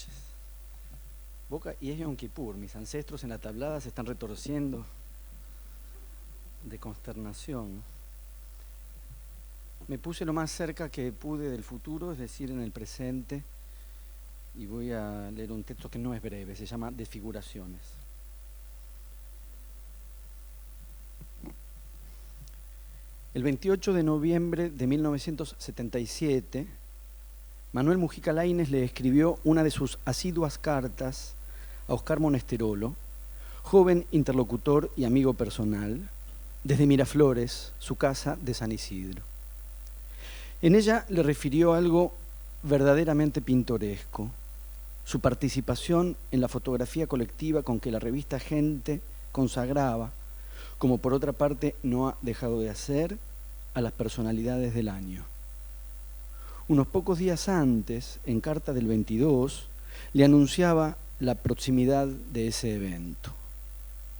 noches. Boca y es Yom Kippur. Mis ancestros en la tablada se están retorciendo de consternación. Me puse lo más cerca que pude del futuro, es decir, en el presente, y voy a leer un texto que no es breve, se llama Desfiguraciones. El 28 de noviembre de 1977, Manuel Mujica Lainez le escribió una de sus asiduas cartas a Oscar Monesterolo, joven interlocutor y amigo personal, desde Miraflores, su casa de San Isidro. En ella le refirió algo verdaderamente pintoresco, su participación en la fotografía colectiva con que la revista Gente consagraba, como por otra parte no ha dejado de hacer, a las personalidades del año. Unos pocos días antes, en carta del 22, le anunciaba la proximidad de ese evento.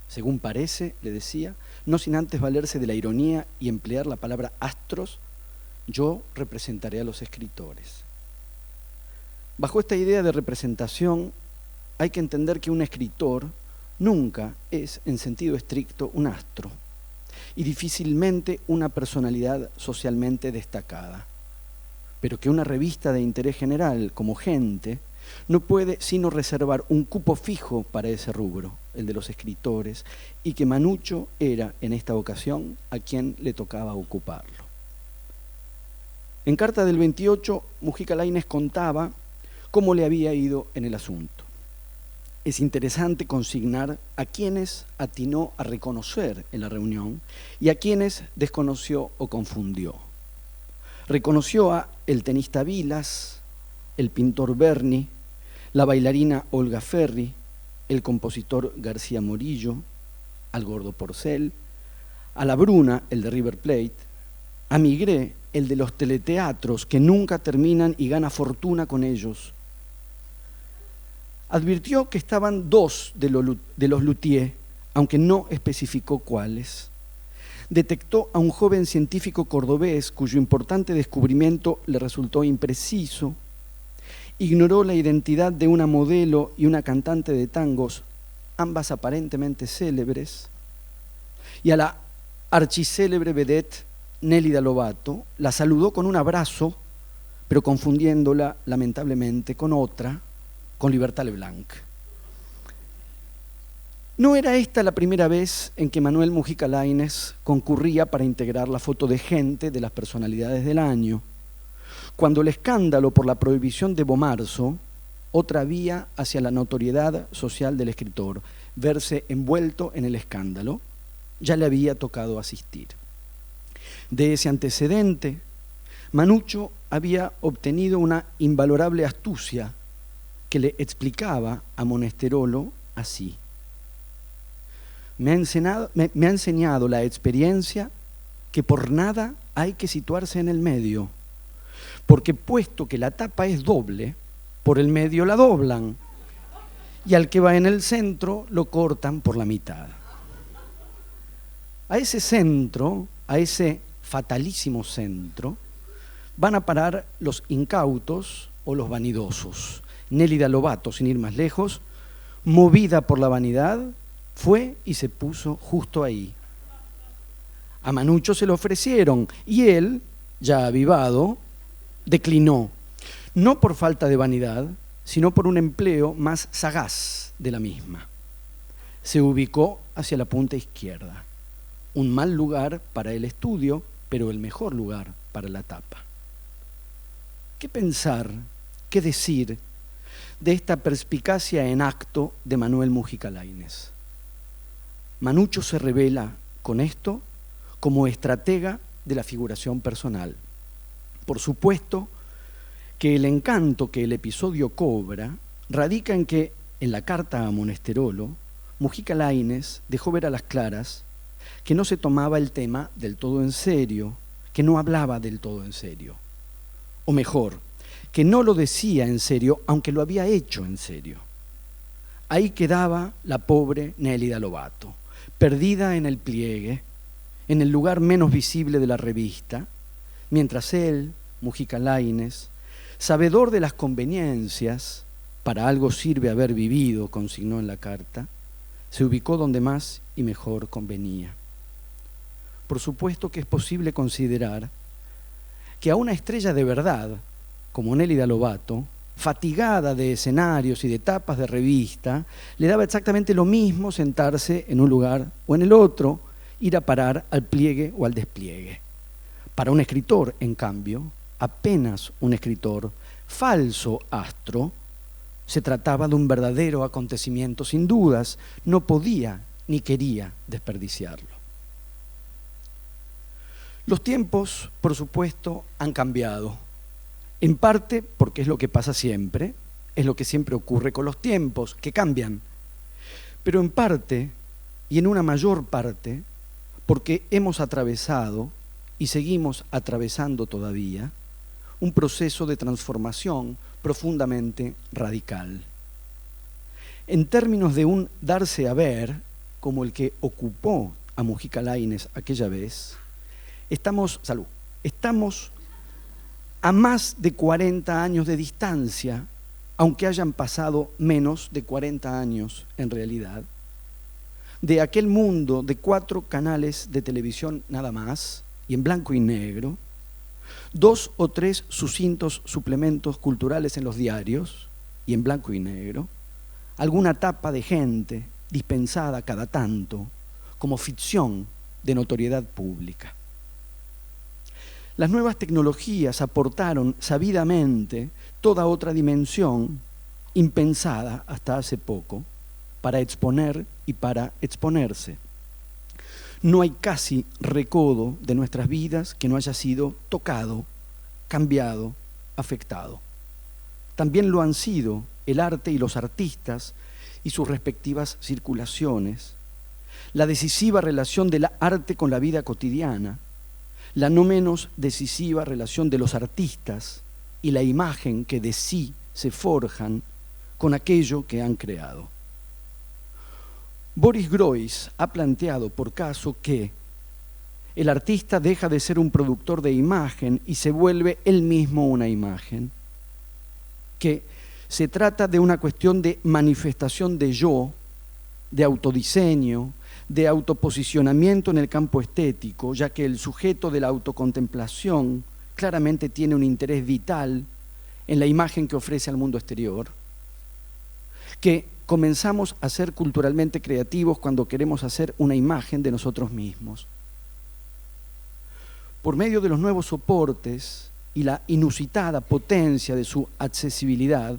Según parece, le decía, no sin antes valerse de la ironía y emplear la palabra astros, yo representaré a los escritores. Bajo esta idea de representación, hay que entender que un escritor nunca es, en sentido estricto, un astro y difícilmente una personalidad socialmente destacada, pero que una revista de interés general como Gente no puede sino reservar un cupo fijo para ese rubro, el de los escritores, y que Manucho era, en esta ocasión, a quien le tocaba ocuparlo. En carta del 28, Mujica Lainez contaba cómo le había ido en el asunto. Es interesante consignar a quienes atinó a reconocer en la reunión y a quienes desconoció o confundió. Reconoció a el tenista Vilas, el pintor Berni, la bailarina Olga Ferri, el compositor García Morillo, al gordo Porcel, a la Bruna, el de River Plate, a Migré, el de los teleteatros que nunca terminan y gana fortuna con ellos. Advirtió que estaban dos de los luthiers, aunque no especificó cuáles. Detectó a un joven científico cordobés cuyo importante descubrimiento le resultó impreciso. Ignoró la identidad de una modelo y una cantante de tangos, ambas aparentemente célebres. Y a la archicélebre vedette Nélida Lobato la saludó con un abrazo, pero confundiéndola lamentablemente con otra, con Libertad Leblanc. No era esta la primera vez en que Manuel Mujica Lainez concurría para integrar la foto de Gente de las personalidades del año. Cuando el escándalo por la prohibición de Bomarzo, otra vía hacia la notoriedad social del escritor, verse envuelto en el escándalo, ya le había tocado asistir. De ese antecedente, Manucho había obtenido una invalorable astucia que le explicaba a Monesterolo así. Me ha enseñado la experiencia que por nada hay que situarse en el medio, porque puesto que la tapa es doble, por el medio la doblan, y al que va en el centro lo cortan por la mitad. A ese centro, a ese fatalísimo centro, van a parar los incautos o los vanidosos. Nélida Lobato, sin ir más lejos, movida por la vanidad, fue y se puso justo ahí. A Manucho se lo ofrecieron y él, ya avivado, declinó, no por falta de vanidad, sino por un empleo más sagaz de la misma. Se ubicó hacia la punta izquierda, un mal lugar para el estudio, pero el mejor lugar para la tapa. ¿Qué pensar, qué decir de esta perspicacia en acto de Manuel Mujica Lainez? Manucho se revela con esto como estratega de la figuración personal. Por supuesto que el encanto que el episodio cobra radica en que, en la carta a Monesterolo, Mujica Lainez dejó ver a las claras que no se tomaba el tema del todo en serio, que no hablaba del todo en serio. O mejor, que no lo decía en serio, aunque lo había hecho en serio. Ahí quedaba la pobre Nélida Lobato, perdida en el pliegue, en el lugar menos visible de la revista, mientras él, Mujica Lainez, sabedor de las conveniencias, para algo sirve haber vivido, consignó en la carta, se ubicó donde más y mejor convenía. Por supuesto que es posible considerar que a una estrella de verdad, como Nélida Lobato, fatigada de escenarios y de tapas de revista, le daba exactamente lo mismo sentarse en un lugar o en el otro, ir a parar al pliegue o al despliegue. Para un escritor, en cambio, apenas un escritor, falso astro, se trataba de un verdadero acontecimiento sin dudas, no podía ni quería desperdiciarlo. Los tiempos, por supuesto, han cambiado. En parte porque es lo que pasa siempre, es lo que siempre ocurre con los tiempos, que cambian. Pero en parte, y en una mayor parte, porque hemos atravesado y seguimos atravesando todavía un proceso de transformación profundamente radical. En términos de un darse a ver, como el que ocupó a Mujica Lainez aquella vez, estamos a más de 40 años de distancia, aunque hayan pasado menos de 40 años en realidad, de aquel mundo de 4 canales de televisión nada más, y en blanco y negro, 2 o 3 sucintos suplementos culturales en los diarios, y en blanco y negro, alguna tapa de gente dispensada cada tanto, como ficción de notoriedad pública. Las nuevas tecnologías aportaron sabidamente toda otra dimensión, impensada hasta hace poco, para exponer y para exponerse. No hay casi recodo de nuestras vidas que no haya sido tocado, cambiado, afectado. También lo han sido el arte y los artistas y sus respectivas circulaciones, la decisiva relación del arte con la vida cotidiana, la no menos decisiva relación de los artistas y la imagen que de sí se forjan con aquello que han creado. Boris Groys ha planteado por caso que el artista deja de ser un productor de imagen y se vuelve él mismo una imagen, que se trata de una cuestión de manifestación de yo, de autodiseño, de autoposicionamiento en el campo estético, ya que el sujeto de la autocontemplación claramente tiene un interés vital en la imagen que ofrece al mundo exterior, que comenzamos a ser culturalmente creativos cuando queremos hacer una imagen de nosotros mismos. Por medio de los nuevos soportes y la inusitada potencia de su accesibilidad,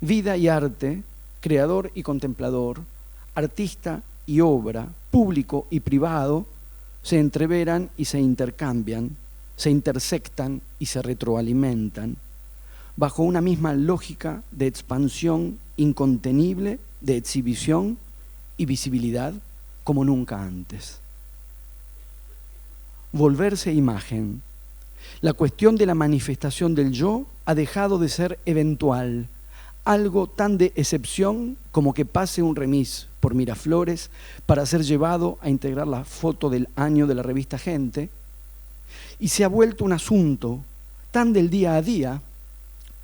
vida y arte, creador y contemplador, artista y obra, público y privado, se entreveran y se intercambian, se intersectan y se retroalimentan, bajo una misma lógica de expansión incontenible, de exhibición y visibilidad como nunca antes. Volverse imagen. La cuestión de la manifestación del yo ha dejado de ser eventual, algo tan de excepción como que pase un remis por Miraflores para ser llevado a integrar la foto del año de la revista Gente, y se ha vuelto un asunto tan del día a día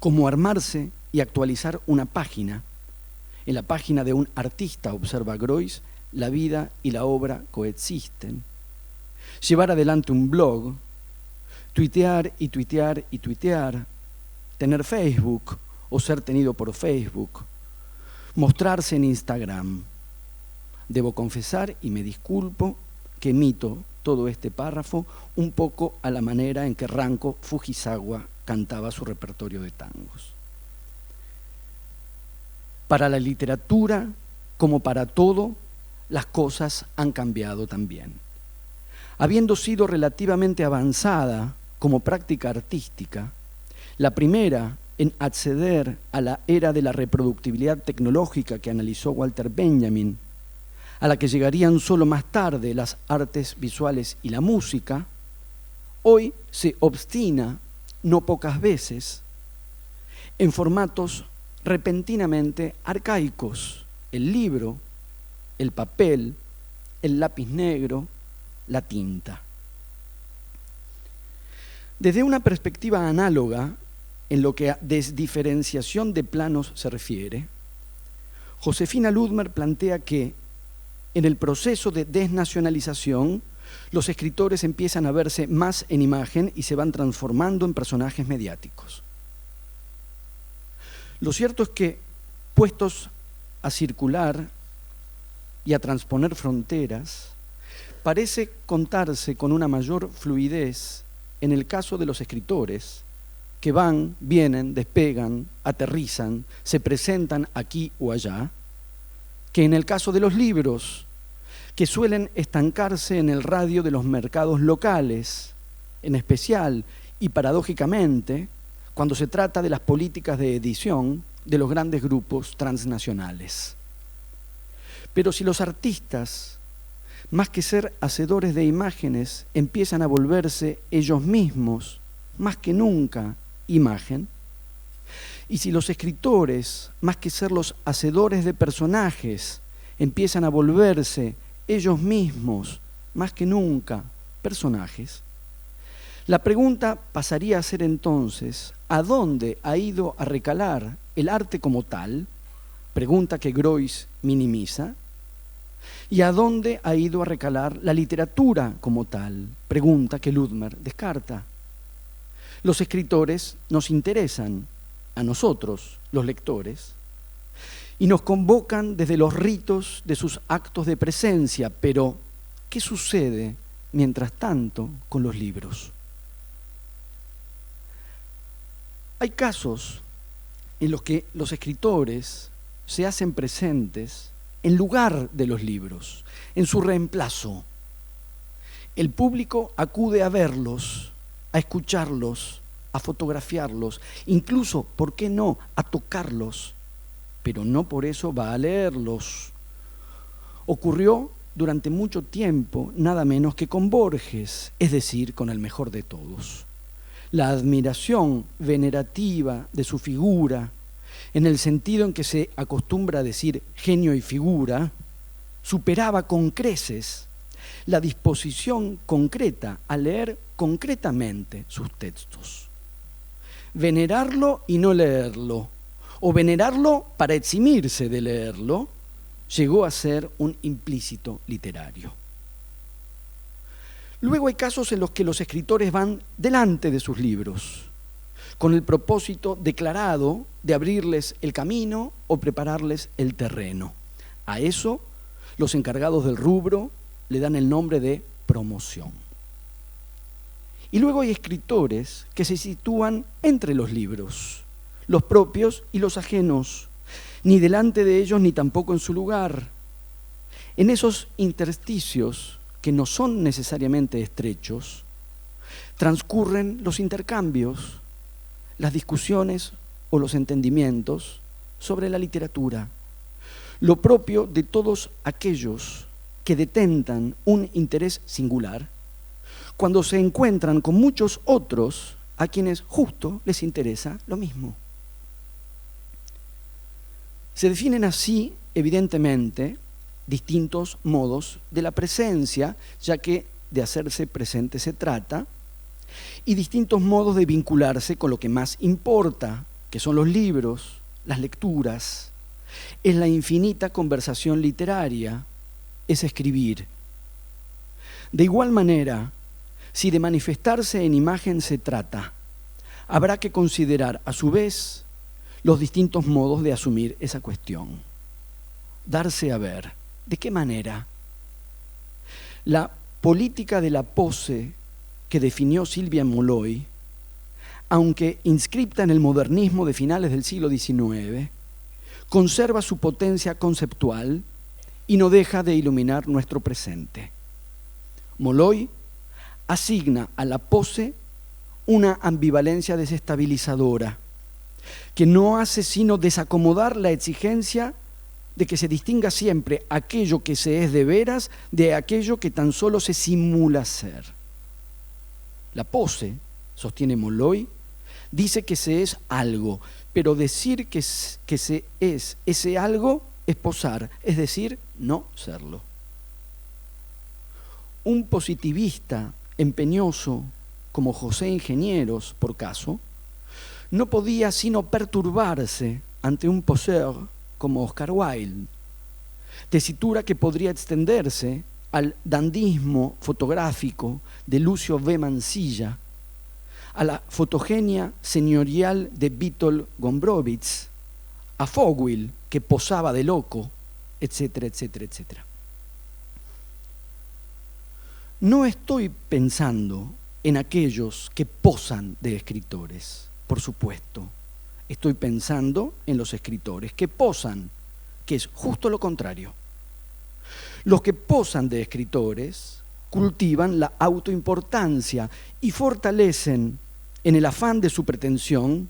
como armarse y actualizar una página. En la página de un artista, observa Groys, la vida y la obra coexisten. Llevar adelante un blog, tuitear y tuitear y tuitear, tener Facebook o ser tenido por Facebook, mostrarse en Instagram. Debo confesar, y me disculpo, que emito todo este párrafo un poco a la manera en que Ranko Fujisawa cantaba su repertorio de tangos. Para la literatura, como para todo, las cosas han cambiado también. Habiendo sido relativamente avanzada como práctica artística, la primera en acceder a la era de la reproductibilidad tecnológica que analizó Walter Benjamin, a la que llegarían solo más tarde las artes visuales y la música, hoy se obstina, no pocas veces, en formatos repentinamente arcaicos: el libro, el papel, el lápiz negro, la tinta. Desde una perspectiva análoga, en lo que a desdiferenciación de planos se refiere, Josefina Ludmer plantea que en el proceso de desnacionalización los escritores empiezan a verse más en imagen y se van transformando en personajes mediáticos. Lo cierto es que, puestos a circular y a transponer fronteras, parece contarse con una mayor fluidez en el caso de los escritores, que van, vienen, despegan, aterrizan, se presentan aquí o allá, que en el caso de los libros, que suelen estancarse en el radio de los mercados locales, en especial y paradójicamente, cuando se trata de las políticas de edición de los grandes grupos transnacionales. Pero si los artistas, más que ser hacedores de imágenes, empiezan a volverse ellos mismos, más que nunca, imagen, y si los escritores, más que ser los hacedores de personajes, empiezan a volverse ellos mismos, más que nunca, personajes, la pregunta pasaría a ser entonces, ¿a dónde ha ido a recalar el arte como tal? Pregunta que Groys minimiza. ¿Y a dónde ha ido a recalar la literatura como tal? Pregunta que Ludmer descarta. Los escritores nos interesan, a nosotros, los lectores, y nos convocan desde los ritos de sus actos de presencia, pero ¿qué sucede mientras tanto con los libros? Hay casos en los que los escritores se hacen presentes en lugar de los libros, en su reemplazo. El público acude a verlos, a escucharlos, a fotografiarlos, incluso, ¿por qué no?, a tocarlos, pero no por eso va a leerlos. Ocurrió durante mucho tiempo nada menos que con Borges, es decir, con el mejor de todos. La admiración venerativa de su figura, en el sentido en que se acostumbra a decir genio y figura, superaba con creces la disposición concreta a leer concretamente sus textos. Venerarlo y no leerlo, o venerarlo para eximirse de leerlo, llegó a ser un implícito literario. Luego hay casos en los que los escritores van delante de sus libros, con el propósito declarado de abrirles el camino o prepararles el terreno. A eso, los encargados del rubro le dan el nombre de promoción. Y luego hay escritores que se sitúan entre los libros, los propios y los ajenos, ni delante de ellos ni tampoco en su lugar. En esos intersticios, que no son necesariamente estrechos, transcurren los intercambios, las discusiones o los entendimientos sobre la literatura, lo propio de todos aquellos que detentan un interés singular, cuando se encuentran con muchos otros a quienes justo les interesa lo mismo. Se definen así, evidentemente, distintos modos de la presencia, ya que de hacerse presente se trata, y distintos modos de vincularse con lo que más importa, que son los libros, las lecturas, es la infinita conversación literaria, es escribir. De igual manera, si de manifestarse en imagen se trata, habrá que considerar a su vez los distintos modos de asumir esa cuestión. Darse a ver. ¿De qué manera? La política de la pose que definió Silvia Molloy, aunque inscripta en el modernismo de finales del siglo XIX, conserva su potencia conceptual y no deja de iluminar nuestro presente. Molloy asigna a la pose una ambivalencia desestabilizadora que no hace sino desacomodar la exigencia de que se distinga siempre aquello que se es de veras de aquello que tan solo se simula ser. La pose, sostiene Molloy, dice que se es algo, pero decir que se es ese algo es posar, es decir, no serlo. Un positivista empeñoso como José Ingenieros, por caso, no podía sino perturbarse ante un poseur como Oscar Wilde, tesitura que podría extenderse al dandismo fotográfico de Lucio V. Mansilla, a la fotogenia señorial de Witold Gombrowicz, a Fogwill, que posaba de loco, etcétera, etcétera, etcétera. No estoy pensando en aquellos que posan de escritores, por supuesto. Estoy pensando en los escritores que posan, que es justo lo contrario. Los que posan de escritores cultivan la autoimportancia y fortalecen en el afán de su pretensión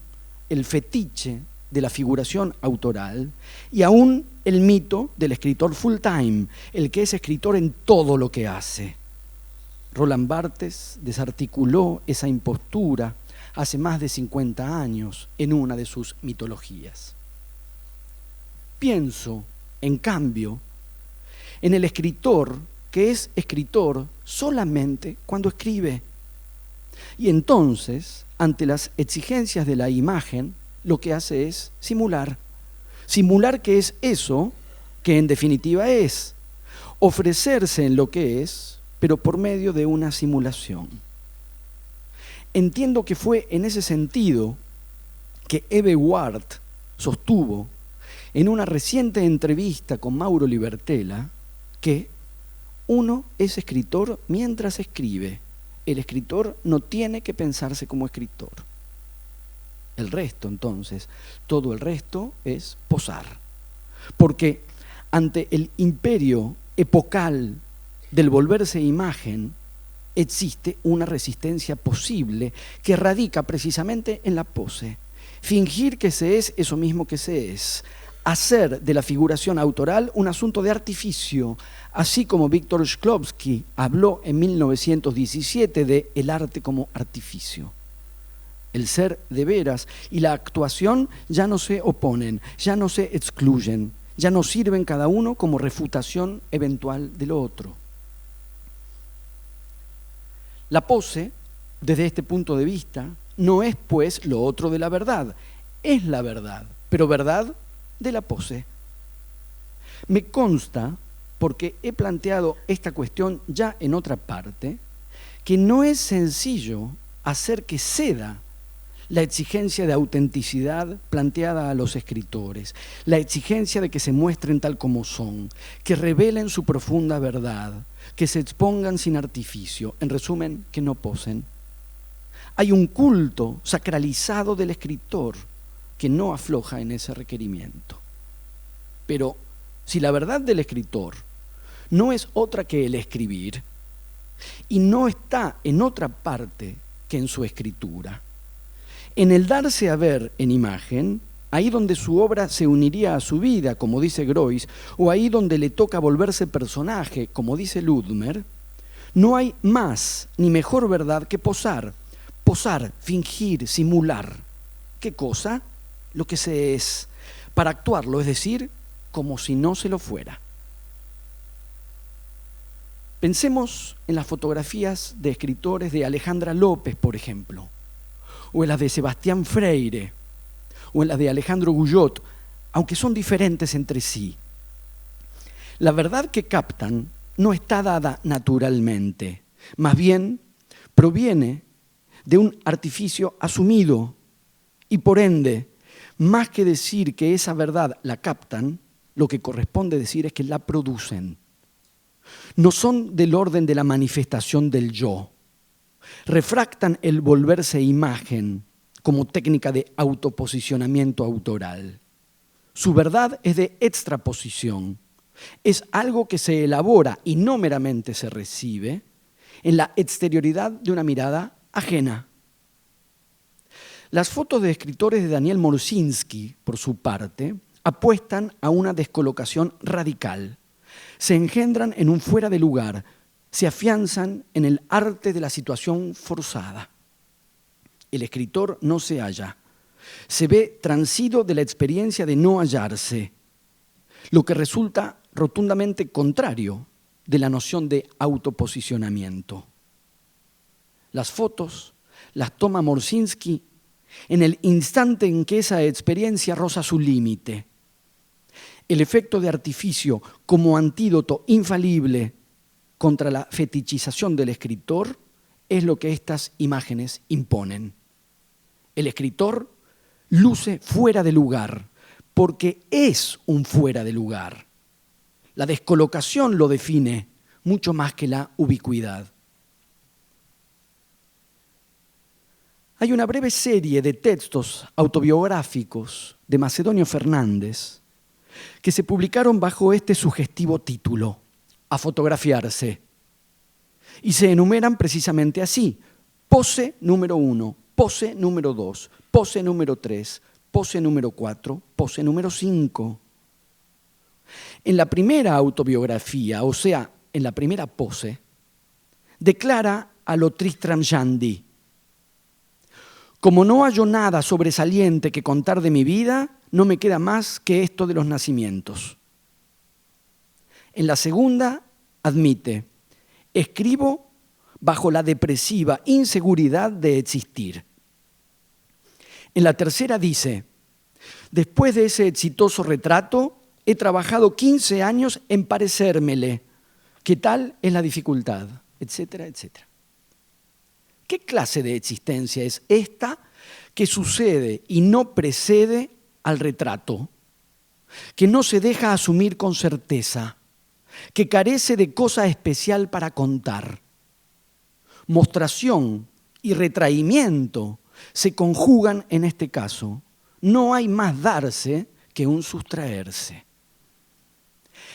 el fetiche de la figuración autoral y aún el mito del escritor full time, el que es escritor en todo lo que hace. Roland Barthes desarticuló esa impostura hace más de 50 años en una de sus mitologías. Pienso, en cambio, en el escritor que es escritor solamente cuando escribe. Y entonces, ante las exigencias de la imagen, lo que hace es simular. Simular que es eso que en definitiva es. Ofrecerse en lo que es, pero por medio de una simulación. Entiendo que fue en ese sentido que Eve Ward sostuvo en una reciente entrevista con Mauro Libertella que uno es escritor mientras escribe. El escritor no tiene que pensarse como escritor. El resto, entonces, todo el resto es posar. Porque ante el imperio epocal del volverse imagen, existe una resistencia posible que radica precisamente en la pose. Fingir que se es eso mismo que se es. Hacer de la figuración autoral un asunto de artificio, así como Víctor Shklovsky habló en 1917 de el arte como artificio. El ser de veras y la actuación ya no se oponen, ya no se excluyen, ya no sirven cada uno como refutación eventual del otro. La pose, desde este punto de vista, no es pues lo otro de la verdad, es la verdad, pero verdad de la pose. Me consta, porque he planteado esta cuestión ya en otra parte, que no es sencillo hacer que ceda la exigencia de autenticidad planteada a los escritores, la exigencia de que se muestren tal como son, que revelen su profunda verdad, que se expongan sin artificio, en resumen, que no posen. Hay un culto sacralizado del escritor que no afloja en ese requerimiento. Pero si la verdad del escritor no es otra que el escribir, y no está en otra parte que en su escritura, en el darse a ver en imagen, ahí donde su obra se uniría a su vida, como dice Groys, o ahí donde le toca volverse personaje, como dice Ludmer, no hay más ni mejor verdad que posar. Posar, fingir, simular. ¿Qué cosa? Lo que se es. Para actuarlo, es decir, como si no se lo fuera. Pensemos en las fotografías de escritores de Alejandra López, por ejemplo, o en las de Sebastián Freire, o en las de Alejandro Guyot, aunque son diferentes entre sí. La verdad que captan no está dada naturalmente, más bien proviene de un artificio asumido y por ende, más que decir que esa verdad la captan, lo que corresponde decir es que la producen. No son del orden de la manifestación del yo. Refractan el volverse imagen como técnica de autoposicionamiento autoral. Su verdad es de extraposición. Es algo que se elabora y no meramente se recibe en la exterioridad de una mirada ajena. Las fotos de escritores de Daniel Morsinski, por su parte, apuestan a una descolocación radical. Se engendran en un fuera de lugar, se afianzan en el arte de la situación forzada. El escritor no se halla, se ve transido de la experiencia de no hallarse, lo que resulta rotundamente contrario de la noción de autoposicionamiento. Las fotos las toma Morsinski en el instante en que esa experiencia roza su límite. El efecto de artificio como antídoto infalible contra la fetichización del escritor es lo que estas imágenes imponen. El escritor luce fuera de lugar porque es un fuera de lugar. La descolocación lo define mucho más que la ubicuidad. Hay una breve serie de textos autobiográficos de Macedonio Fernández que se publicaron bajo este sugestivo título, A fotografiarse, y se enumeran precisamente así: pose número 1, pose número 2, pose número 3, pose número 4, pose número 5. En la primera autobiografía, o sea, en la primera pose, declara a lo Tristram Shandy: como no hallo nada sobresaliente que contar de mi vida, no me queda más que esto de los nacimientos. En la segunda admite: escribo bajo la depresiva inseguridad de existir. En la tercera dice: después de ese exitoso retrato, he trabajado 15 años en parecérmele. ¿Qué tal es la dificultad? Etcétera, etcétera. ¿Qué clase de existencia es esta que sucede y no precede al retrato? Que no se deja asumir con certeza, que carece de cosa especial para contar. Mostración y retraimiento se conjugan en este caso. No hay más darse que un sustraerse.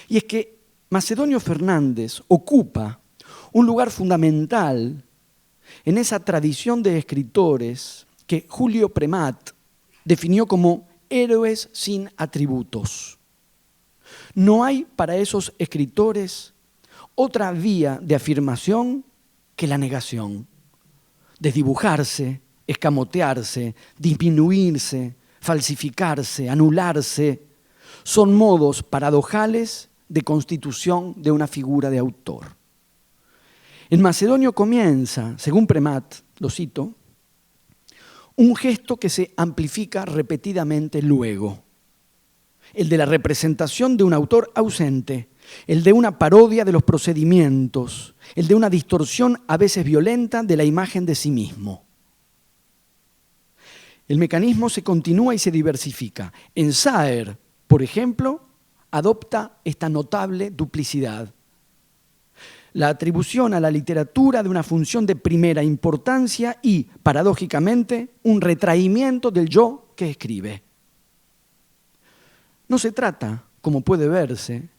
Y es que Macedonio Fernández ocupa un lugar fundamental en esa tradición de escritores que Julio Premat definió como héroes sin atributos. No hay para esos escritores otra vía de afirmación que la negación, desdibujarse, escamotearse, disminuirse, falsificarse, anularse, son modos paradojales de constitución de una figura de autor. En Macedonio comienza, según Premat, lo cito, un gesto que se amplifica repetidamente luego, el de la representación de un autor ausente, el de una parodia de los procedimientos, el de una distorsión a veces violenta de la imagen de sí mismo. El mecanismo se continúa y se diversifica. En Saer, por ejemplo, adopta esta notable duplicidad. La atribución a la literatura de una función de primera importancia y, paradójicamente, un retraimiento del yo que escribe. No se trata, como puede verse,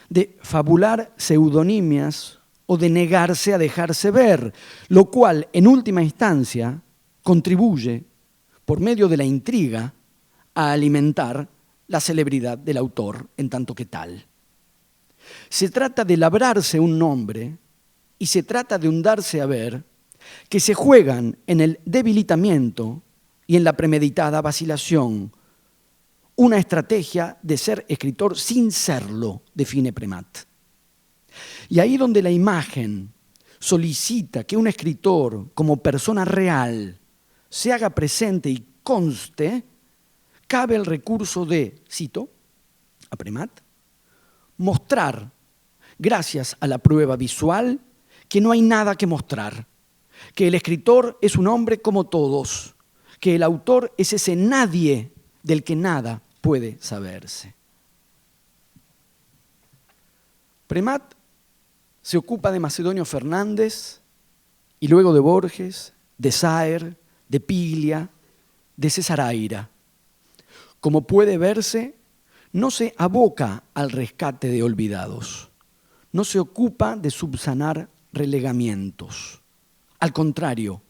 de fabular pseudonimias o de negarse a dejarse ver, lo cual, en última instancia, contribuye, por medio de la intriga, a alimentar la celebridad del autor en tanto que tal. Se trata de labrarse un nombre y se trata de un darse a ver que se juegan en el debilitamiento y en la premeditada vacilación. Una estrategia de ser escritor sin serlo, define Premat. Y ahí donde la imagen solicita que un escritor, como persona real, se haga presente y conste, cabe el recurso de, cito a Premat, mostrar, gracias a la prueba visual, que no hay nada que mostrar, que el escritor es un hombre como todos, que el autor es ese nadie del que nada puede saberse. Premat se ocupa de Macedonio Fernández y luego de Borges, de Saer, de Piglia, de César Aira. Como puede verse, no se aboca al rescate de olvidados, no se ocupa de subsanar relegamientos. Al contrario,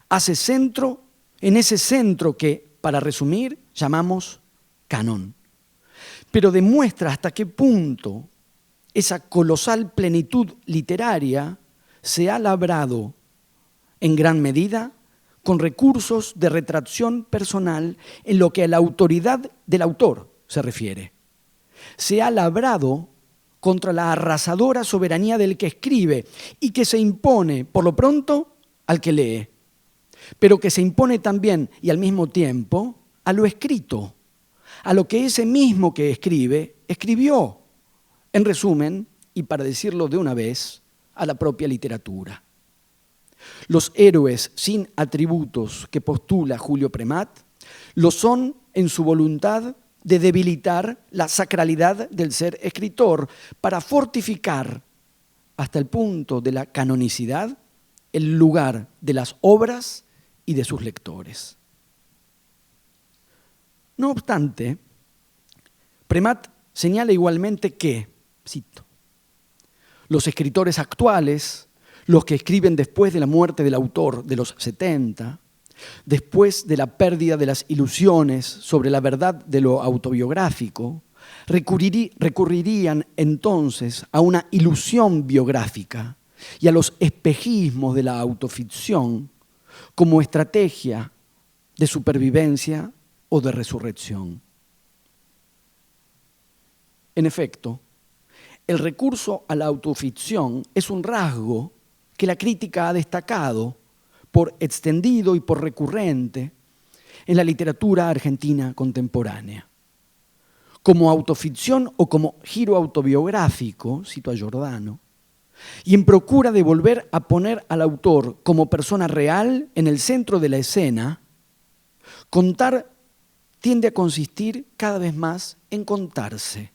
hace centro en ese centro que, para resumir, llamamos canon. Pero demuestra hasta qué punto esa colosal plenitud literaria se ha labrado en gran medida con recursos de retracción personal en lo que a la autoridad del autor se refiere. Se ha labrado contra la arrasadora soberanía del que escribe y que se impone, por lo pronto, al que lee. pero que se impone también y al mismo tiempo a lo escrito, a lo que ese mismo que escribe, escribió. En resumen, y para decirlo de una vez, a la propia literatura. Los héroes sin atributos que postula Julio Premat lo son en su voluntad de debilitar la sacralidad del ser escritor para fortificar hasta el punto de la canonicidad el lugar de las obras y de sus lectores. No obstante, Premat señala igualmente que, cito, los escritores actuales, los que escriben después de la muerte del autor de los 70, después de la pérdida de las ilusiones sobre la verdad de lo autobiográfico, recurrirían entonces a una ilusión biográfica y a los espejismos de la autoficción como estrategia de supervivencia o de resurrección. En efecto, el recurso a la autoficción es un rasgo que la crítica ha destacado por extendido y por recurrente en la literatura argentina contemporánea. Como autoficción o como giro autobiográfico, cito a Giordano, y en procura de volver a poner al autor como persona real en el centro de la escena, contar tiende a consistir cada vez más en contarse,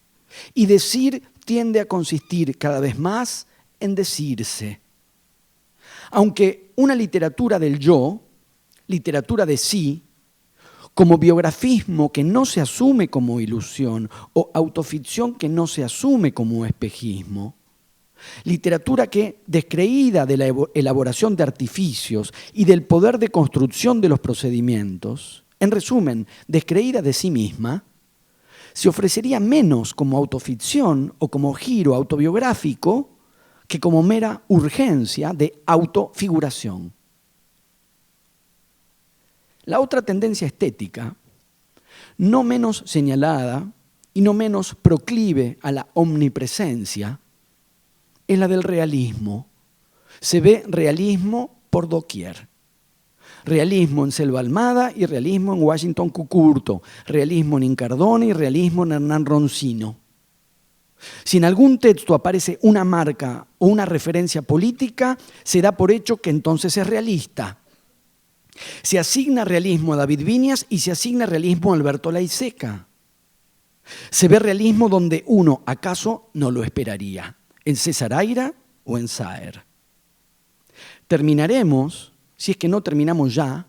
y decir tiende a consistir cada vez más en decirse. Aunque una literatura del yo, literatura de sí, como biografismo que no se asume como ilusión o autoficción que no se asume como espejismo, literatura que, descreída de la elaboración de artificios y del poder de construcción de los procedimientos, en resumen, descreída de sí misma, se ofrecería menos como autoficción o como giro autobiográfico que como mera urgencia de autofiguración. La otra tendencia estética, no menos señalada y no menos proclive a la omnipresencia, es la del realismo. Se ve realismo por doquier. Realismo en Selva Almada y realismo en Washington Cucurto, realismo en Incardone y realismo en Hernán Roncino. Si en algún texto aparece una marca o una referencia política, se da por hecho que entonces es realista. Se asigna realismo a David Viñas y se asigna realismo a Alberto Laiseca. Se ve realismo donde uno acaso no lo esperaría, en César Aira o en Saer. Terminaremos, si es que no terminamos ya,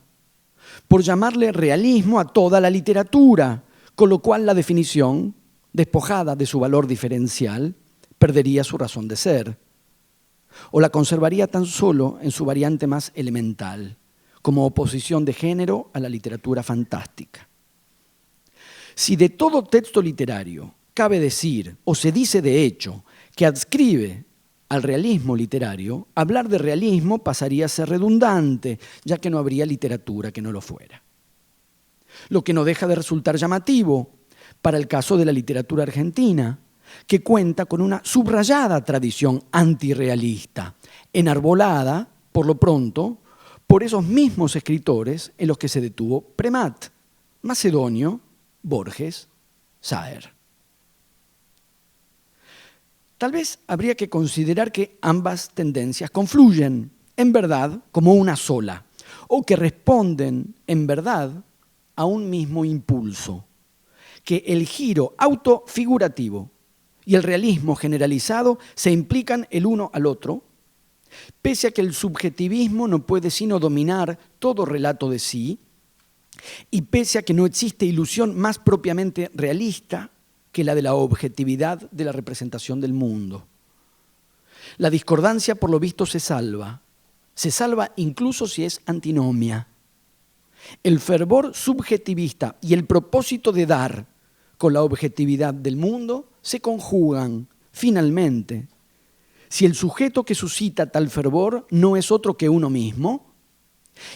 por llamarle realismo a toda la literatura, con lo cual la definición, despojada de su valor diferencial, perdería su razón de ser, o la conservaría tan solo en su variante más elemental, como oposición de género a la literatura fantástica. Si de todo texto literario cabe decir, o se dice de hecho, que adscribe al realismo literario, hablar de realismo pasaría a ser redundante, ya que no habría literatura que no lo fuera. Lo que no deja de resultar llamativo para el caso de la literatura argentina, que cuenta con una subrayada tradición antirrealista, enarbolada, por lo pronto, por esos mismos escritores en los que se detuvo Premat, Macedonio, Borges, Saer. Tal vez habría que considerar que ambas tendencias confluyen, en verdad, como una sola, o que responden, en verdad, a un mismo impulso, que el giro autofigurativo y el realismo generalizado se implican el uno al otro, pese a que el subjetivismo no puede sino dominar todo relato de sí, y pese a que no existe ilusión más propiamente realista que la de la objetividad de la representación del mundo. La discordancia, por lo visto, se salva incluso si es antinomia. El fervor subjetivista y el propósito de dar con la objetividad del mundo se conjugan, finalmente, si el sujeto que suscita tal fervor no es otro que uno mismo,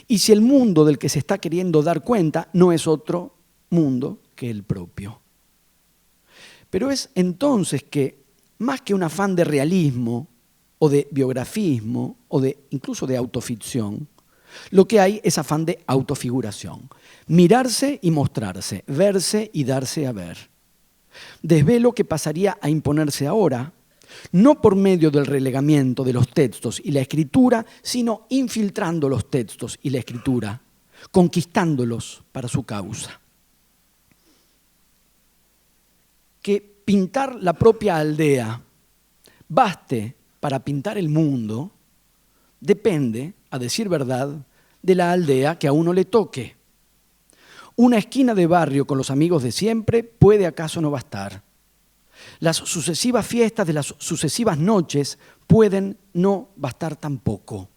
y si el mundo del que se está queriendo dar cuenta no es otro mundo que el propio. Pero es entonces que, más que un afán de realismo o de biografismo o incluso de autoficción, Lo que hay es afán de autofiguración. Mirarse y mostrarse, verse y darse a ver. Desvelo que pasaría a imponerse ahora, no por medio del relegamiento de los textos y la escritura, sino infiltrando los textos y la escritura, conquistándolos para su causa. Que pintar la propia aldea baste para pintar el mundo depende, a decir verdad, de la aldea que a uno le toque. Una esquina de barrio con los amigos de siempre puede acaso no bastar. Las sucesivas fiestas de las sucesivas noches pueden no bastar tampoco.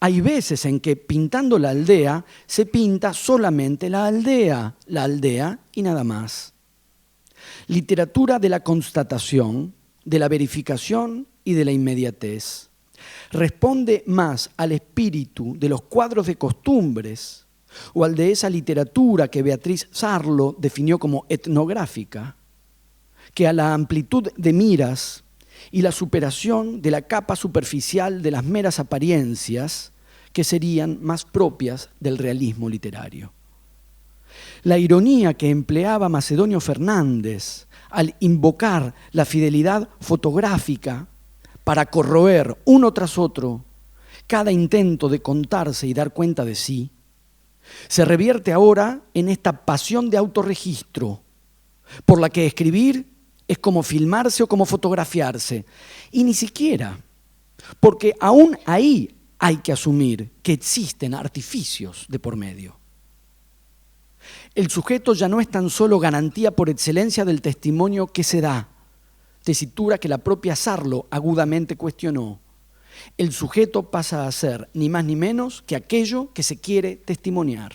Hay veces en que pintando la aldea se pinta solamente la aldea y nada más. Literatura de la constatación, de la verificación y de la inmediatez. Responde más al espíritu de los cuadros de costumbres o al de esa literatura que Beatriz Sarlo definió como etnográfica, que a la amplitud de miras y la superación de la capa superficial de las meras apariencias que serían más propias del realismo literario. La ironía que empleaba Macedonio Fernández al invocar la fidelidad fotográfica para corroer uno tras otro cada intento de contarse y dar cuenta de sí, se revierte ahora en esta pasión de autorregistro, por la que escribir es como filmarse o como fotografiarse. Y ni siquiera, porque aún ahí hay que asumir que existen artificios de por medio. El sujeto ya no es tan solo garantía por excelencia del testimonio que se da, tesitura que la propia Sarlo agudamente cuestionó. El sujeto pasa a ser ni más ni menos que aquello que se quiere testimoniar.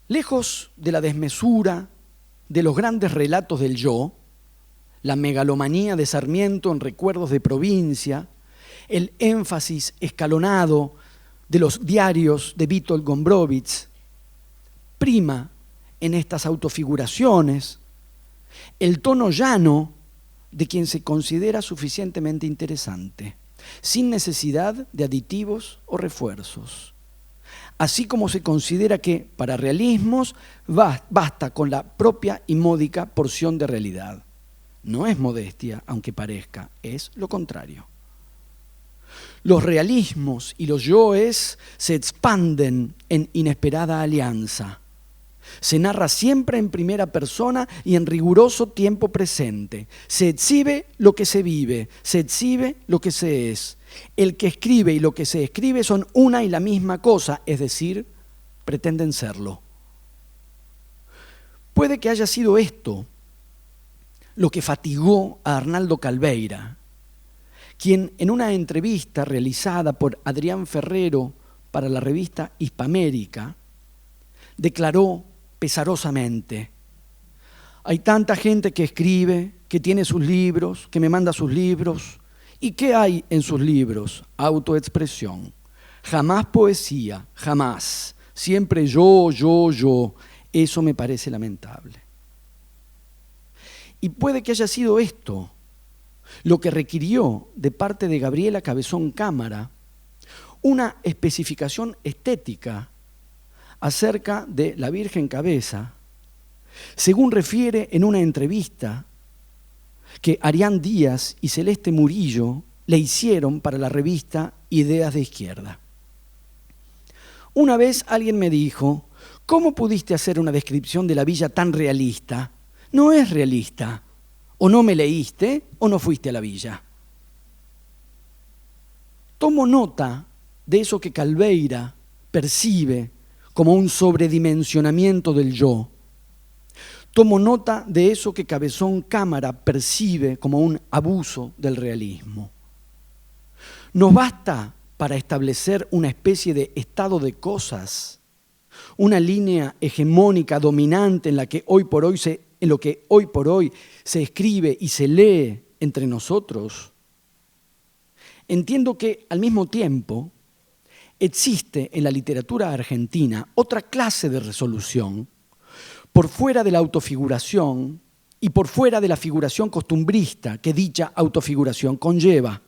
Lejos de la desmesura de los grandes relatos del yo, la megalomanía de Sarmiento en Recuerdos de Provincia, el énfasis escalonado de los diarios de Witold Gombrowicz, prima en estas autofiguraciones el tono llano de quien se considera suficientemente interesante, sin necesidad de aditivos o refuerzos. Así como se considera que, para realismos, basta con la propia y módica porción de realidad. No es modestia, aunque parezca, es lo contrario. Los realismos y los yoes se expanden en inesperada alianza. Se narra siempre en primera persona y en riguroso tiempo presente. Se exhibe lo que se vive, se exhibe lo que se es. El que escribe y lo que se escribe son una y la misma cosa, es decir, pretenden serlo. Puede que haya sido esto lo que fatigó a Arnaldo Calveira, quien en una entrevista realizada por Adrián Ferrero para la revista Hispamérica, declaró pesarosamente: hay tanta gente que escribe, que tiene sus libros, que me manda sus libros. ¿Y qué hay en sus libros? Autoexpresión. Jamás poesía, jamás. Siempre yo. Eso me parece lamentable. Y puede que haya sido esto lo que requirió de parte de Gabriela Cabezón Cámara una especificación estética acerca de la Virgen Cabeza, según refiere en una entrevista que Arián Díaz y Celeste Murillo le hicieron para la revista Ideas de Izquierda. Una vez alguien me dijo: ¿cómo pudiste hacer una descripción de la villa tan realista? No es realista. O no me leíste o no fuiste a la villa. Tomo nota de eso que Calveira percibe como un sobredimensionamiento del yo. Tomo nota de eso que Cabezón Cámara percibe como un abuso del realismo. Nos basta para establecer una especie de estado de cosas, una línea hegemónica dominante en lo que hoy por hoy se escribe y se lee entre nosotros. Entiendo que al mismo tiempo existe en la literatura argentina otra clase de resolución por fuera de la autofiguración y por fuera de la figuración costumbrista que dicha autofiguración conlleva.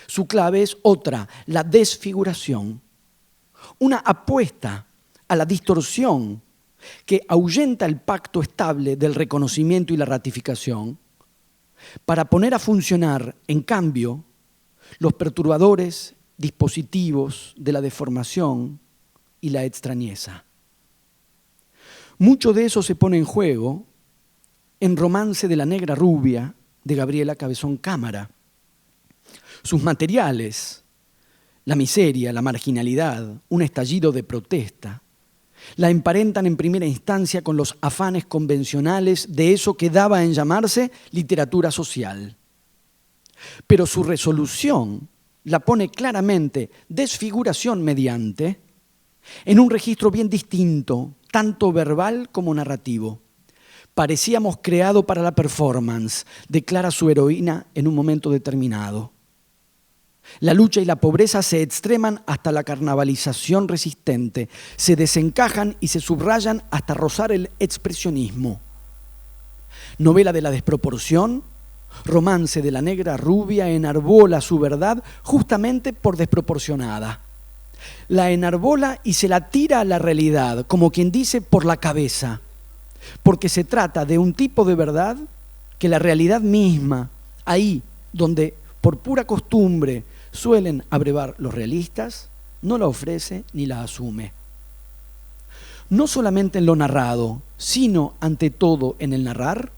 Su clave es otra, la desfiguración. Una apuesta a la distorsión que ahuyenta el pacto estable del reconocimiento y la ratificación para poner a funcionar, en cambio, los perturbadores dispositivos de la deformación y la extrañeza. Mucho de eso se pone en juego en Romance de la Negra Rubia, de Gabriela Cabezón Cámara. Sus materiales, la miseria, la marginalidad, un estallido de protesta, la emparentan en primera instancia con los afanes convencionales de eso que daba en llamarse literatura social. Pero su resolución la pone claramente, desfiguración mediante, en un registro bien distinto, tanto verbal como narrativo. Parecíamos creado para la performance, declara su heroína en un momento determinado. La lucha y la pobreza se extreman hasta la carnavalización resistente, se desencajan y se subrayan hasta rozar el expresionismo. Novela de la desproporción, Romance de la Negra Rubia enarbola su verdad justamente por desproporcionada. La enarbola y se la tira a la realidad, como quien dice por la cabeza, porque se trata de un tipo de verdad que la realidad misma, ahí donde por pura costumbre suelen abrevar los realistas, no la ofrece ni la asume. No solamente en lo narrado, sino ante todo en el narrar,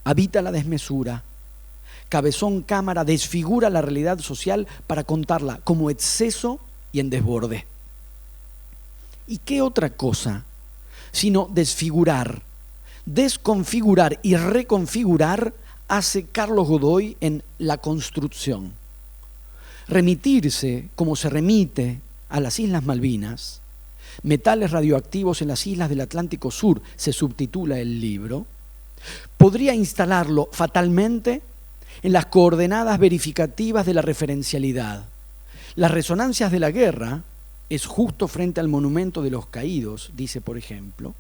habita la desmesura. Cabezón Cámara desfigura la realidad social para contarla como exceso y en desborde. ¿Y qué otra cosa sino desfigurar, desconfigurar y reconfigurar hace Carlos Godoy en La Construcción? Remitirse, como se remite a las Islas Malvinas, metales radioactivos en las islas del Atlántico Sur, se subtitula el libro, podría instalarlo fatalmente en las coordenadas verificativas de la referencialidad. Las resonancias de la guerra es justo frente al monumento de los caídos, dice por ejemplo,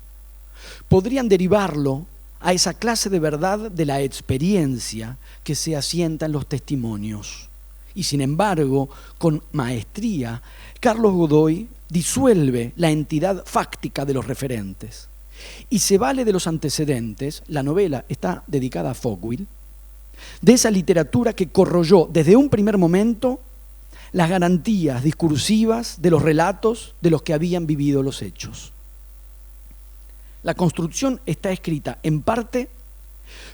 podrían derivarlo a esa clase de verdad de la experiencia que se asienta en los testimonios. Y sin embargo, con maestría, Carlos Godoy disuelve la entidad fáctica de los referentes y se vale de los antecedentes. La novela está dedicada a Foucault, de esa literatura que corroyó desde un primer momento las garantías discursivas de los relatos de los que habían vivido los hechos. La Construcción está escrita en parte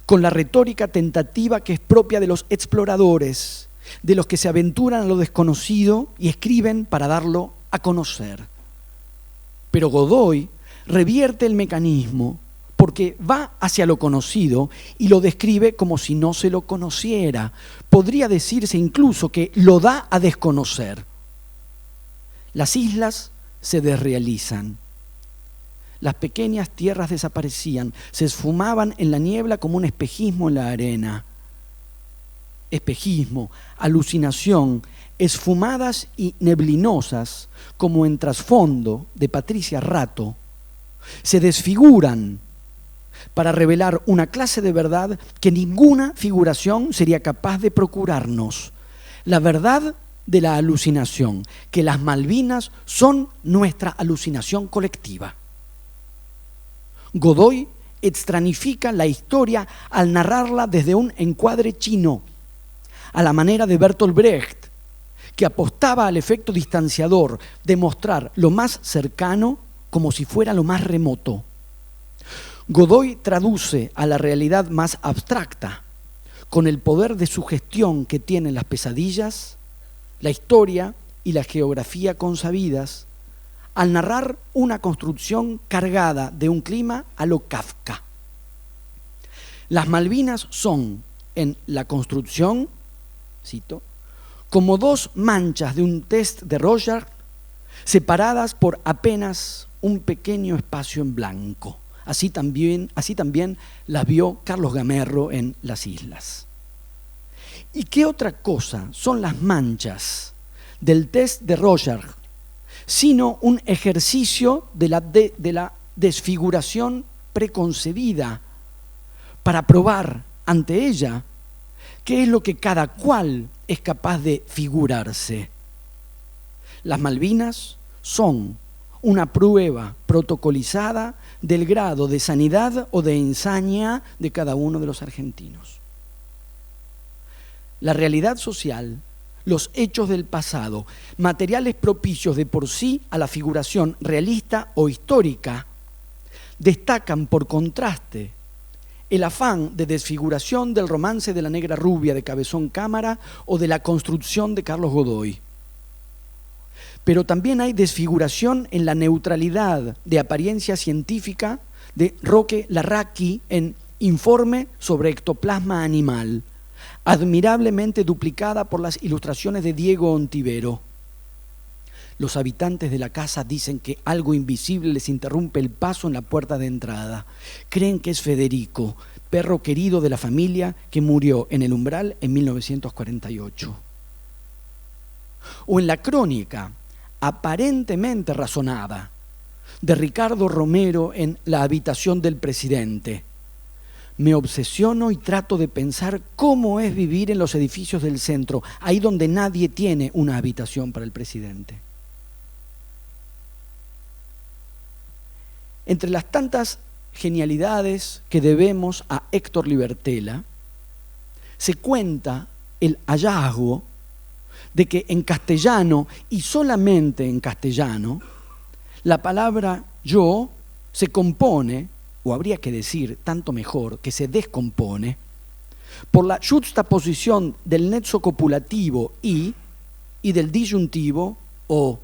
con la retórica tentativa que es propia de los exploradores, de los que se aventuran a lo desconocido y escriben para darlo a conocer. Pero Godoy revierte el mecanismo porque va hacia lo conocido y lo describe como si no se lo conociera. Podría decirse incluso que lo da a desconocer. Las islas se desrealizan. Las pequeñas tierras desaparecían, se esfumaban en la niebla como un espejismo en la arena. Espejismo, alucinación, esfumadas y neblinosas, como en Trasfondo de Patricia Rato, se desfiguran para revelar una clase de verdad que ninguna figuración sería capaz de procurarnos. La verdad de la alucinación, que las Malvinas son nuestra alucinación colectiva. Godoy extranifica la historia al narrarla desde un encuadre chino, a la manera de Bertolt Brecht, que apostaba al efecto distanciador de mostrar lo más cercano como si fuera lo más remoto. Godoy traduce a la realidad más abstracta, con el poder de sugestión que tienen las pesadillas, la historia y la geografía consabidas, al narrar una construcción cargada de un clima a lo Kafka. Las Malvinas son, en La Construcción, cito, como dos manchas de un test de Rorschach separadas por apenas un pequeño espacio en blanco. Así también las vio Carlos Gamerro en Las Islas. ¿Y qué otra cosa son las manchas del test de Rorschach sino un ejercicio de la desfiguración preconcebida para probar ante ella ¿Qué es lo que cada cual es capaz de figurarse? Las Malvinas son una prueba protocolizada del grado de sanidad o de ensaña de cada uno de los argentinos. La realidad social, los hechos del pasado, materiales propicios de por sí a la figuración realista o histórica, destacan por contraste el afán de desfiguración del romance de la negra rubia de Cabezón Cámara o de la construcción de Carlos Godoy. Pero también hay desfiguración en la neutralidad de apariencia científica de Roque Larraqui en Informe sobre ectoplasma animal, admirablemente duplicada por las ilustraciones de Diego Ontivero. Los habitantes de la casa dicen que algo invisible les interrumpe el paso en la puerta de entrada. Creen que es Federico, perro querido de la familia que murió en el umbral en 1948. O en la crónica, aparentemente razonada, de Ricardo Romero en La habitación del presidente. Me obsesiono y trato de pensar cómo es vivir en los edificios del centro, ahí donde nadie tiene una habitación para el presidente. Entre las tantas genialidades que debemos a Héctor Libertela, se cuenta el hallazgo de que en castellano, y solamente en castellano, la palabra yo se compone, o habría que decir, tanto mejor, que se descompone, por la juxtaposición del nexo copulativo y del disyuntivo o.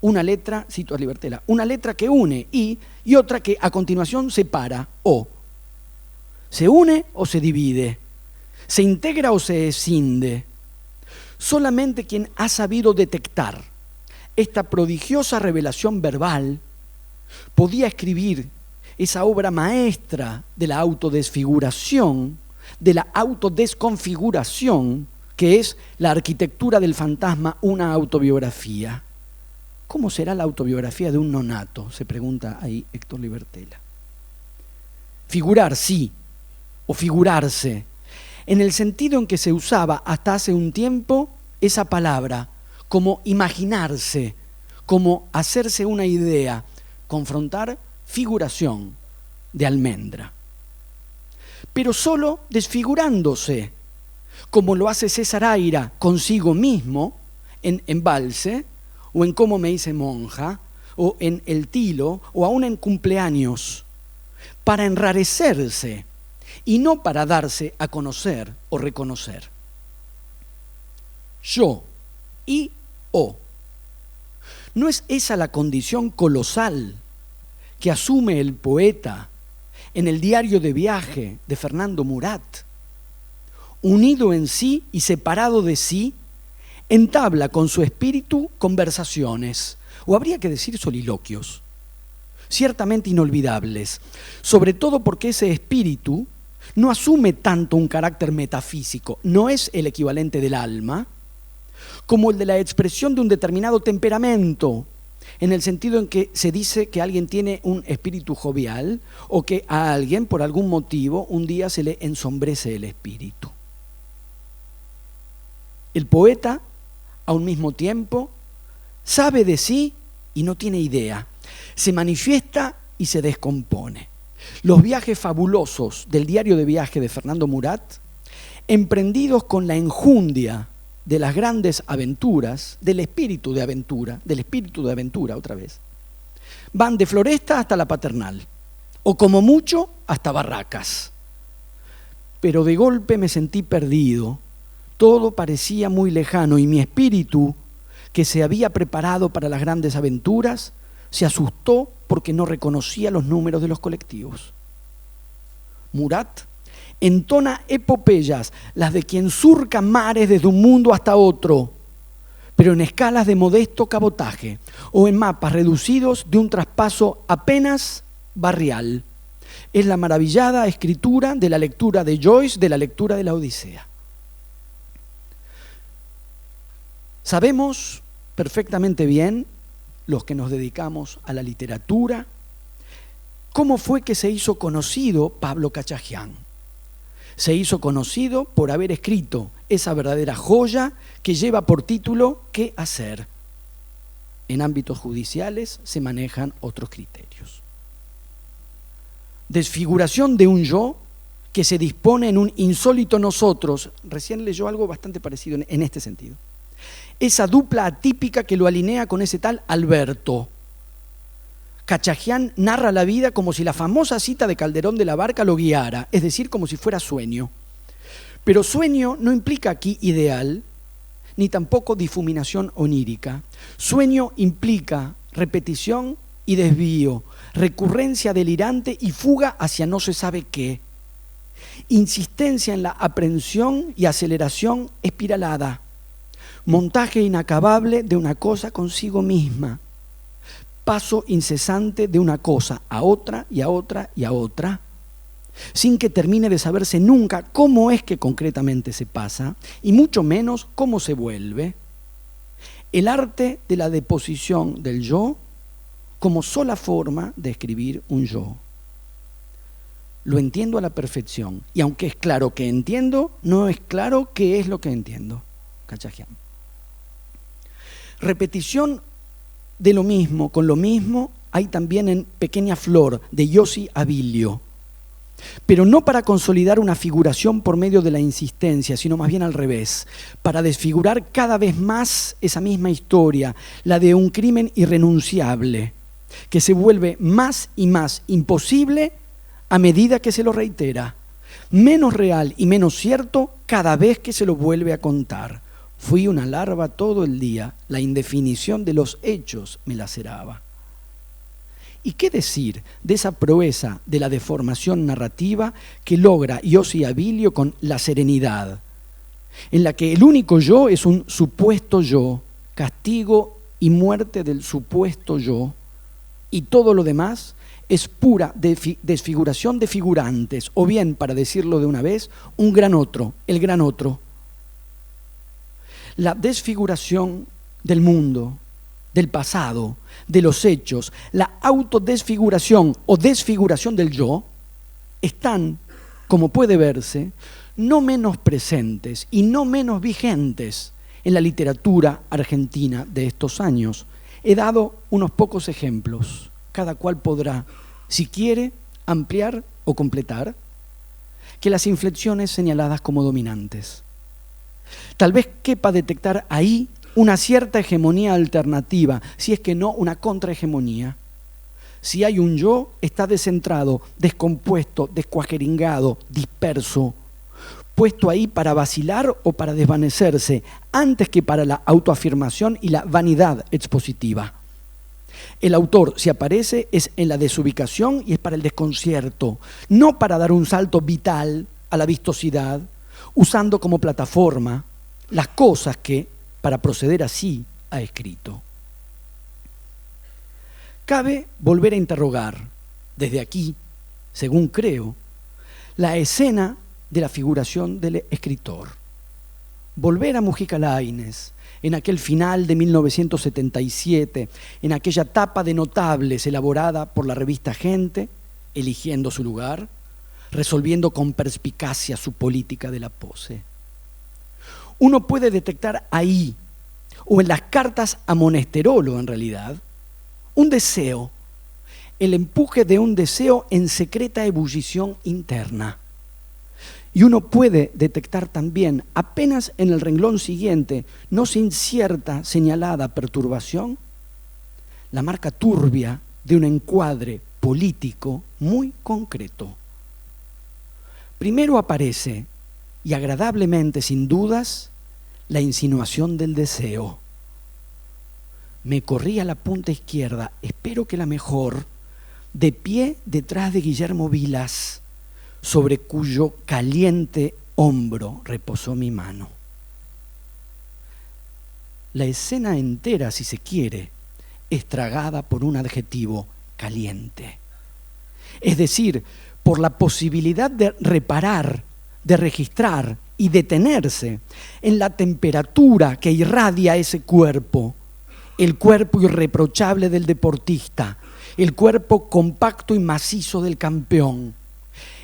Una letra, cito a Libertela, una letra que une y otra que a continuación separa o. ¿Se une o se divide? ¿Se integra o se escinde? Solamente quien ha sabido detectar esta prodigiosa revelación verbal podía escribir esa obra maestra de la autodesfiguración, de la autodesconfiguración, que es La arquitectura del fantasma, una autobiografía. ¿Cómo será la autobiografía de un nonato?, se pregunta ahí Héctor Libertela. Figurar, sí, o figurarse, en el sentido en que se usaba hasta hace un tiempo esa palabra, como imaginarse, como hacerse una idea, confrontar figuración de almendra. Pero solo desfigurándose, como lo hace César Aira consigo mismo en Embalse, o en Cómo me hice monja, o en El Tilo, o aún en Cumpleaños, para enrarecerse y no para darse a conocer o reconocer. Yo y o. ¿No es esa la condición colosal que asume el poeta en el diario de viaje de Fernando Murat? Unido en sí y separado de sí, entabla con su espíritu conversaciones, o habría que decir soliloquios, ciertamente inolvidables, sobre todo porque ese espíritu no asume tanto un carácter metafísico, no es el equivalente del alma, como el de la expresión de un determinado temperamento, en el sentido en que se dice que alguien tiene un espíritu jovial o que a alguien, por algún motivo, un día se le ensombrece el espíritu. El poeta, a un mismo tiempo, sabe de sí y no tiene idea, se manifiesta y se descompone. Los viajes fabulosos del diario de viaje de Fernando Murat, emprendidos con la enjundia de las grandes aventuras, del espíritu de aventura otra vez, van de Floresta hasta la Paternal, o como mucho hasta Barracas. Pero de golpe me sentí perdido, todo parecía muy lejano y mi espíritu, que se había preparado para las grandes aventuras, se asustó porque no reconocía los números de los colectivos. Murat entona epopeyas, las de quien surca mares desde un mundo hasta otro, pero en escalas de modesto cabotaje o en mapas reducidos de un traspaso apenas barrial. Es la maravillada escritura de la lectura de Joyce, de la lectura de la Odisea. Sabemos perfectamente bien, los que nos dedicamos a la literatura, cómo fue que se hizo conocido Pablo Cachajian. Se hizo conocido por haber escrito esa verdadera joya que lleva por título ¿Qué hacer? En ámbitos judiciales se manejan otros criterios. Desfiguración de un yo que se dispone en un insólito nosotros. Recién leyó algo bastante parecido en este sentido. Esa dupla atípica que lo alinea con ese tal Alberto. Cachajian narra la vida como si la famosa cita de Calderón de la Barca lo guiara, es decir, como si fuera sueño. Pero sueño no implica aquí ideal, ni tampoco difuminación onírica. Sueño implica repetición y desvío, recurrencia delirante y fuga hacia no se sabe qué. Insistencia en la aprehensión y aceleración espiralada. Montaje inacabable de una cosa consigo misma. Paso incesante de una cosa a otra y a otra y a otra, sin que termine de saberse nunca cómo es que concretamente se pasa, y mucho menos cómo se vuelve. El arte de la deposición del yo como sola forma de escribir un yo. Lo entiendo a la perfección, y aunque es claro que entiendo, no es claro qué es lo que entiendo. Cachajian. Repetición de lo mismo, con lo mismo, hay también en Pequeña Flor, de Yossi Abilio. Pero no para consolidar una figuración por medio de la insistencia, sino más bien al revés, para desfigurar cada vez más esa misma historia, la de un crimen irrenunciable, que se vuelve más y más imposible a medida que se lo reitera, menos real y menos cierto cada vez que se lo vuelve a contar. Fui una larva todo el día, la indefinición de los hechos me laceraba. ¿Y qué decir de esa proeza de la deformación narrativa que logra Yossi Abilio con La Serenidad, en la que el único yo es un supuesto yo, castigo y muerte del supuesto yo, y todo lo demás es pura desfiguración de figurantes, o bien, para decirlo de una vez, un gran otro, el gran otro. La desfiguración del mundo, del pasado, de los hechos, la autodesfiguración o desfiguración del yo, están, como puede verse, no menos presentes y no menos vigentes en la literatura argentina de estos años. He dado unos pocos ejemplos, cada cual podrá, si quiere, ampliar o completar, que las inflexiones señaladas como dominantes. Tal vez quepa detectar ahí una cierta hegemonía alternativa, si es que no una contrahegemonía. Si hay un yo, está descentrado, descompuesto, descuajeringado, disperso, puesto ahí para vacilar o para desvanecerse, antes que para la autoafirmación y la vanidad expositiva. El autor, si aparece, es en la desubicación y es para el desconcierto, no para dar un salto vital a la vistosidad, usando como plataforma las cosas que, para proceder así, ha escrito. Cabe volver a interrogar, desde aquí, según creo, la escena de la figuración del escritor. Volver a Mujica Lainez, en aquel final de 1977, en aquella tapa de notables elaborada por la revista Gente, eligiendo su lugar, resolviendo con perspicacia su política de la pose. Uno puede detectar ahí, o en las cartas a Monesterolo en realidad, un deseo, el empuje de un deseo en secreta ebullición interna. Y uno puede detectar también, apenas en el renglón siguiente, no sin cierta señalada perturbación, la marca turbia de un encuadre político muy concreto. Primero aparece, y agradablemente sin dudas, la insinuación del deseo. Me corrí a la punta izquierda, espero que la mejor, de pie detrás de Guillermo Vilas, sobre cuyo caliente hombro reposó mi mano. La escena entera, si se quiere, es tragada por un adjetivo: caliente. Es decir, por la posibilidad de reparar, de registrar y detenerse en la temperatura que irradia ese cuerpo, el cuerpo irreprochable del deportista, el cuerpo compacto y macizo del campeón,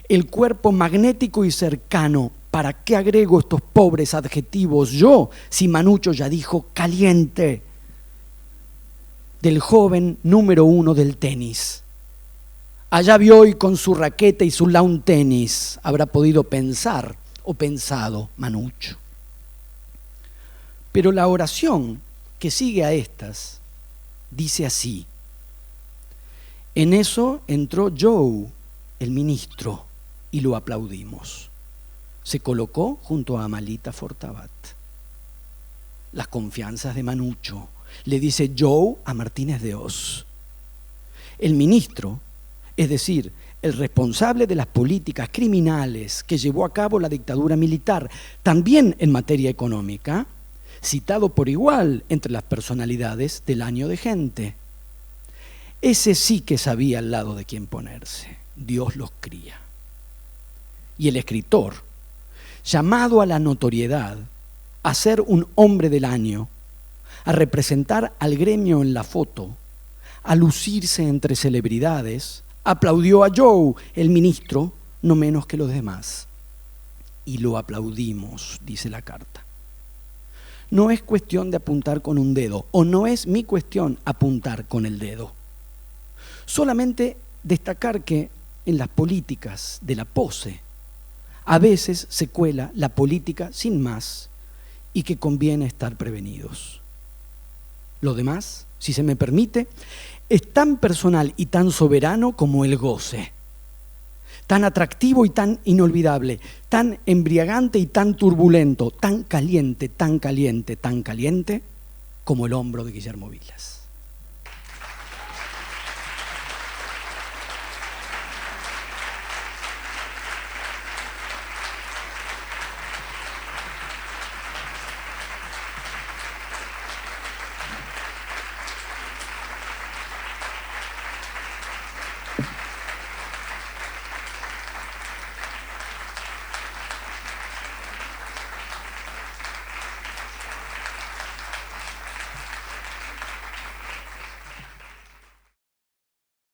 el cuerpo magnético y cercano. ¿Para qué agrego estos pobres adjetivos yo si Manucho ya dijo caliente? Del joven número 1 del tenis. Allá vio hoy con su raqueta y su lawn tenis, habrá podido pensar o pensado Manucho. Pero la oración que sigue a estas dice así: en eso entró Joe, el ministro, y lo aplaudimos. Se colocó junto a Amalita Fortabat. Las confianzas de Manucho, le dice Joe a Martínez de Oz. El ministro, es decir, el responsable de las políticas criminales que llevó a cabo la dictadura militar, también en materia económica, citado por igual entre las personalidades del año de gente. Ese sí que sabía al lado de quién ponerse. Dios los cría. Y el escritor, llamado a la notoriedad, a ser un hombre del año, a representar al gremio en la foto, a lucirse entre celebridades, aplaudió a Joe, el ministro, no menos que los demás. Y lo aplaudimos, dice la carta. No es cuestión de apuntar con un dedo, o no es mi cuestión apuntar con el dedo. Solamente destacar que en las políticas de la pose a veces se cuela la política sin más y que conviene estar prevenidos. Lo demás, si se me permite, es tan personal y tan soberano como el goce, tan atractivo y tan inolvidable, tan embriagante y tan turbulento, tan caliente, tan caliente, tan caliente como el hombro de Guillermo Vilas.